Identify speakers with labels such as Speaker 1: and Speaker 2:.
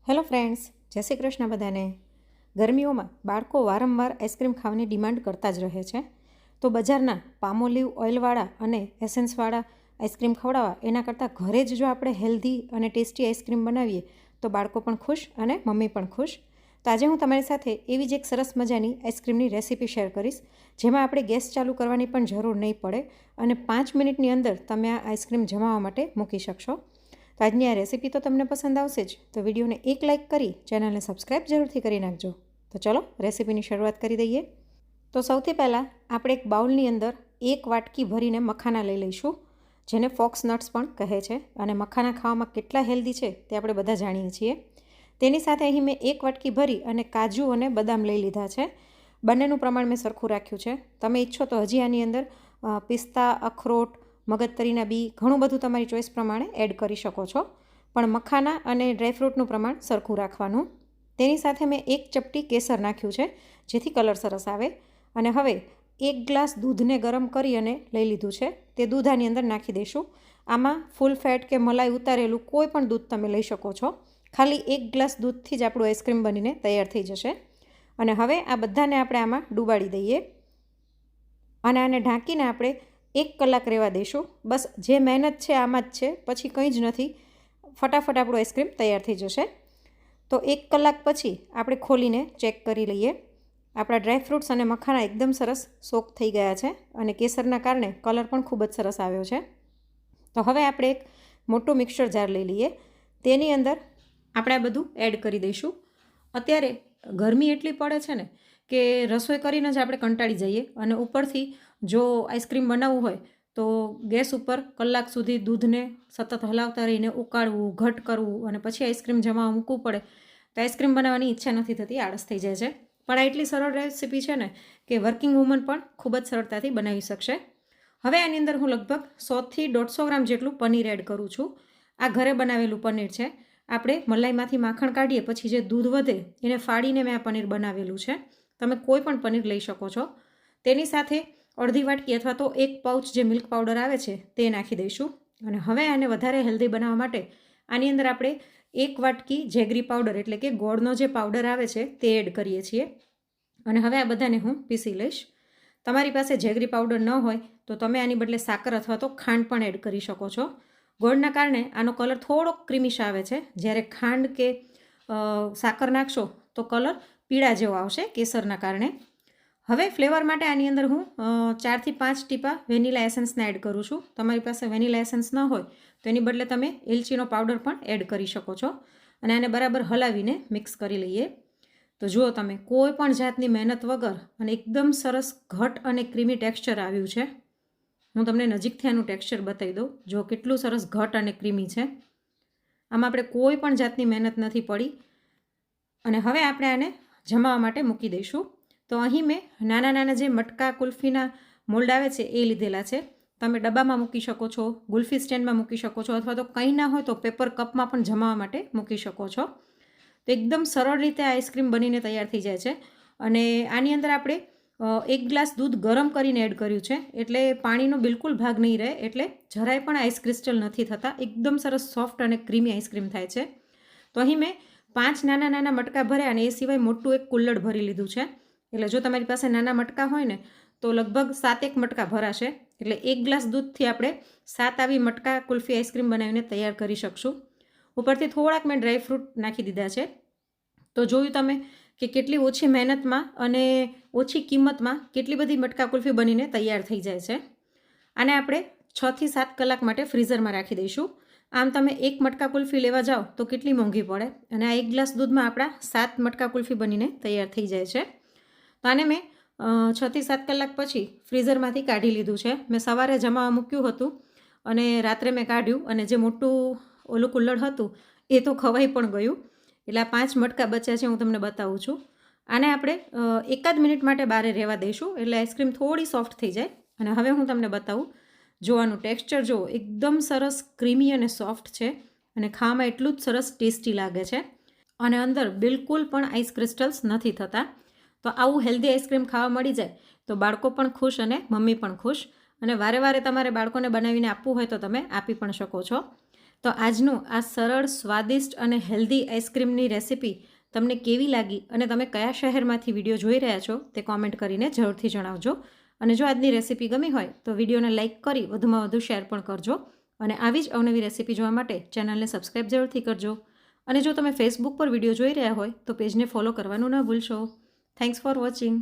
Speaker 1: Hello friends, જય શ્રી કૃષ્ણ બધાને. ગરમીઓમાં બાળકો વારંવાર આઈસ્ક્રીમ ખાવાની ડિમાન્ડ કરતા જ રહે છે. તો બજારના પામોલીવ ઓઇલવાળા અને એસેન્સવાળા આઈસ્ક્રીમ ખવડાવવા એના કરતાં ઘરે જ જો આપણે હેલ્ધી અને ટેસ્ટી આઈસ્ક્રીમ બનાવીએ તો બાળકો પણ ખુશ અને મમ્મી પણ ખુશ. તો આજે હું તમારી સાથે એવી જ એક સરસ મજાની આઈસ્ક્રીમની રેસીપી શેર કરીશ, જેમાં આપણે ગેસ ચાલુ કરવાની પણ જરૂર નહીં પડે અને 5 મિનિટની અંદર તમે આ આઈસ્ક્રીમ જમાવવા માટે મૂકી શકશો. તો આજની આ રેસીપી તો તમને પસંદ આવશે જ, તો વિડીયોને એક લાઇક કરી ચેનલને સબસ્ક્રાઈબ જરૂરથી કરી નાખજો. તો ચલો રેસીપીની શરૂઆત કરી દઈએ. તો સૌથી પહેલાં આપણે એક બાઉલની અંદર 1 વાટકી ભરીને મખાના લઈ લઈશું, જેને ફોક્સ નટ્સ પણ કહે છે, અને મખાના ખાવામાં કેટલા હેલ્ધી છે તે આપણે બધા જાણીએ છીએ. તેની સાથે અહીં મેં 1 વાટકી ભરી અને કાજુ અને બદામ લઈ લીધા છે. બંનેનું પ્રમાણ મેં સરખું રાખ્યું છે. તમે ઈચ્છો તો હજી આની અંદર પિસ્તા, અખરોટ, મગજતરીના બી ઘણું બધું તમારી ચોઈસ પ્રમાણે એડ કરી શકો છો, પણ મખાના અને ડ્રાયફ્રૂટનું પ્રમાણ સરખું રાખવાનું. તેની સાથે મેં 1 ચપટી કેસર નાખ્યું છે, જેથી કલર સરસ આવે. અને હવે 1 ગ્લાસ દૂધને ગરમ કરી અને લઈ લીધું છે. તે દૂધ આની અંદર નાખી દઈશું. આમાં ફૂલ ફેટ કે મલાઈ ઉતારેલું કોઈ પણ દૂધ તમે લઈ શકો છો. ખાલી 1 ગ્લાસ દૂધથી જ આપણું આઈસ્ક્રીમ બનીને તૈયાર થઈ જશે. અને હવે આ બધાને આપણે આમાં ડૂબાડી દઈએ અને આને ઢાંકીને આપણે 1 કલાક રહેવા દઈશું. બસ જે મહેનત છે આમાં જ છે, પછી કંઈ જ નથી. ફટાફટ આપણું આઈસ્ક્રીમ તૈયાર થઈ જશે. તો 1 કલાક પછી આપણે ખોલીને ચેક કરી લઈએ. આપણા ડ્રાયફ્રૂટ્સ અને મખાના એકદમ સરસ સોક થઈ ગયા છે અને કેસરના કારણે કલર પણ ખૂબ જ સરસ આવ્યો છે. તો હવે આપણે એક મોટું મિક્સર જાર લઈ લઈએ. તેની અંદર આપણે આ બધું એડ કરી દઈશું. અત્યારે ગરમી એટલી પડે છે ને કે રસોઈ કરીને જ આપણે કંટાળી જઈએ, અને ઉપરથી જો આઈસ્ક્રીમ બનાવવું હોય તો ગેસ ઉપર કલાક સુધી દૂધને સતત હલાવતા રહીને ઉકાળવું, ઘટ કરવું અને પછી આઈસ્ક્રીમ જમાવા મૂકવું પડે, તો આઈસ્ક્રીમ બનાવવાની ઈચ્છા નથી થતી, આળસ થઈ જાય છે. પણ આ એટલી સરળ રેસીપી છે ને કે વર્કિંગ વુમન પણ ખૂબ જ સરળતાથી બનાવી શકશે. હવે આની અંદર હું લગભગ 100થી 150 ગ્રામ જેટલું પનીર એડ કરું છું. આ ઘરે બનાવેલું પનીર છે. આપણે મલાઈમાંથી માખણ કાઢીએ પછી જે દૂધ વધે એને ફાડીને મેં આ પનીર બનાવેલું છે. તમે કોઈ પણ પનીર લઈ શકો છો. તેની સાથે અડધી વાટકી અથવા તો 1 પાઉચ જે મિલ્ક પાવડર આવે છે તે નાખી દઈશું. અને હવે આને વધારે હેલ્ધી બનાવવા માટે આની અંદર આપણે 1 વાટકી જેગરી પાવડર એટલે કે ગોળનો જે પાવડર આવે છે તે એડ કરીએ છીએ. અને હવે આ બધાને હું પીસી લઈશ. તમારી પાસે જેગરી પાવડર ન હોય તો તમે આની બદલે સાકર અથવા તો ખાંડ પણ એડ કરી શકો છો. ગોળના કારણે આનો કલર થોડોક ક્રીમિશ આવે છે. જ્યારે ખાંડ કે સાકર નાખશો તો કલર પીળા જેવો આવશે કેસરના કારણે. હવે ફ્લેવર માટે આની અંદર હું 4થી 5 ટીપા વેનીલા એસેન્સને એડ કરું છું. તમારી પાસે વેનીલા એસેન્સ ન હોય તો એની બદલે તમે એલચીનો પાવડર પણ એડ કરી શકો છો. અને આને બરાબર હલાવીને મિક્સ કરી લઈએ. તો જુઓ તમે, કોઈ પણ જાતની મહેનત વગર અને એકદમ સરસ ઘટ અને ક્રીમી ટેક્સચર આવ્યું છે. હું તમને નજીકથી આનું ટેક્સચર બતાવી દઉં. જો કેટલું સરસ ઘટ અને ક્રીમી છે. આમાં આપણે કોઈ પણ જાતની મહેનત નથી પડી. અને હવે આપણે આને જમાવા માટે મૂકી દઈશું. તો અહીં મેં નાના નાના જે મટકા કુલ્ફીના મોલ્ડ આવે છે એ લીધેલા છે. તમે ડબ્બામાં મૂકી શકો છો, ગુલ્ફી સ્ટેન્ડમાં મૂકી શકો છો, અથવા તો કંઈ ના હોય તો પેપર કપમાં પણ જમાવા માટે મૂકી શકો છો. તો એકદમ સરળ રીતે આ આઈસ્ક્રીમ બનીને તૈયાર થઈ જાય છે. અને આની અંદર આપણે 1 ગ્લાસ દૂધ ગરમ કરીને એડ કર્યું છે, એટલે પાણીનો બિલકુલ ભાગ નહીં રહે, એટલે જરાય પણ આઈસ ક્રિસ્ટલ નથી થતા. એકદમ સરસ સોફ્ટ અને ક્રીમી આઈસ્ક્રીમ થાય છે. તો અહીં મેં 5 નાના નાના મટકા ભર્યા અને એ સિવાય મોટું એક કુલ્લડ ભરી લીધું છે. એટલે જો તમારી પાસે નાના મટકા હોય ને તો લગભગ 7 મટકા ભરાશે. એટલે 1 ગ્લાસ દૂધથી આપણે 7 આવી મટકા કુલ્ફી આઈસ્ક્રીમ બનાવીને તૈયાર કરી શકશું. ઉપરથી થોડાક મેં ડ્રાયફ્રૂટ નાખી દીધા છે. તો જોયું તમે કે કેટલી ઓછી મહેનતમાં અને ઓછી કિંમતમાં કેટલી બધી મટકા કુલ્ફી બનીને તૈયાર થઈ જાય છે. આને આપણે 6થી 7 કલાક માટે ફ્રીઝરમાં રાખી દઈશું. આમ તમે 1 મટકા કુલ્ફી લેવા જાઓ તો કેટલી મોંઘી પડે, અને આ 1 ગ્લાસ દૂધમાં આપણા 7 મટકા કુલ્ફી બનીને તૈયાર થઈ જાય છે. તો આને મેં 6થી 7 કલાક પછી ફ્રીઝરમાંથી કાઢી લીધું છે. મેં સવારે જમાવા મૂક્યું હતું અને રાત્રે મેં કાઢ્યું, અને જે મોટું ઓલું કુલ્લડ હતું એ તો ખવાઈ પણ ગયું. એટલે આ 5 મટકા બચ્યા છે, હું તમને બતાવું છું. આને આપણે 1 મિનિટ માટે બહાર રહેવા દઈશું, એટલે આઈસ્ક્રીમ થોડી સોફ્ટ થઈ જાય. અને હવે હું તમને બતાવું. જોવાનું ટેક્સચર જુઓ, એકદમ સરસ ક્રીમી અને સોફ્ટ છે, અને ખાવામાં એટલું જ સરસ ટેસ્ટી લાગે છે. અને અંદર બિલકુલ પણ આઈસ ક્રિસ્ટલ્સ નથી થતા. તો આવું હેલ્ધી આઈસ્ક્રીમ ખાવા મળી જાય તો બાળકો પણ ખુશ અને મમ્મી પણ ખુશ. અને વારે વારે તમારે બાળકોને બનાવીને આપવું હોય તો તમે આપી પણ શકો છો. તો આજનું આ સરળ, સ્વાદિષ્ટ અને હેલ્ધી આઈસ્ક્રીમની રેસિપી તમને કેવી લાગી અને તમે કયા શહેરમાંથી વિડીયો જોઈ રહ્યા છો તે કોમેન્ટ કરીને જરૂરથી જણાવજો. અને જો આજની રેસિપી ગમી હોય તો વિડીયોને લાઇક કરી વધુમાં વધુ શેર પણ કરજો. અને આવી જ અવનવી રેસિપી જોવા માટે ચેનલને સબસ્ક્રાઈબ જરૂરથી કરજો. અને જો તમે ફેસબુક પર વિડીયો જોઈ રહ્યા હોય તો પેજને ફોલો કરવાનું ન ભૂલશો. Thanks for watching.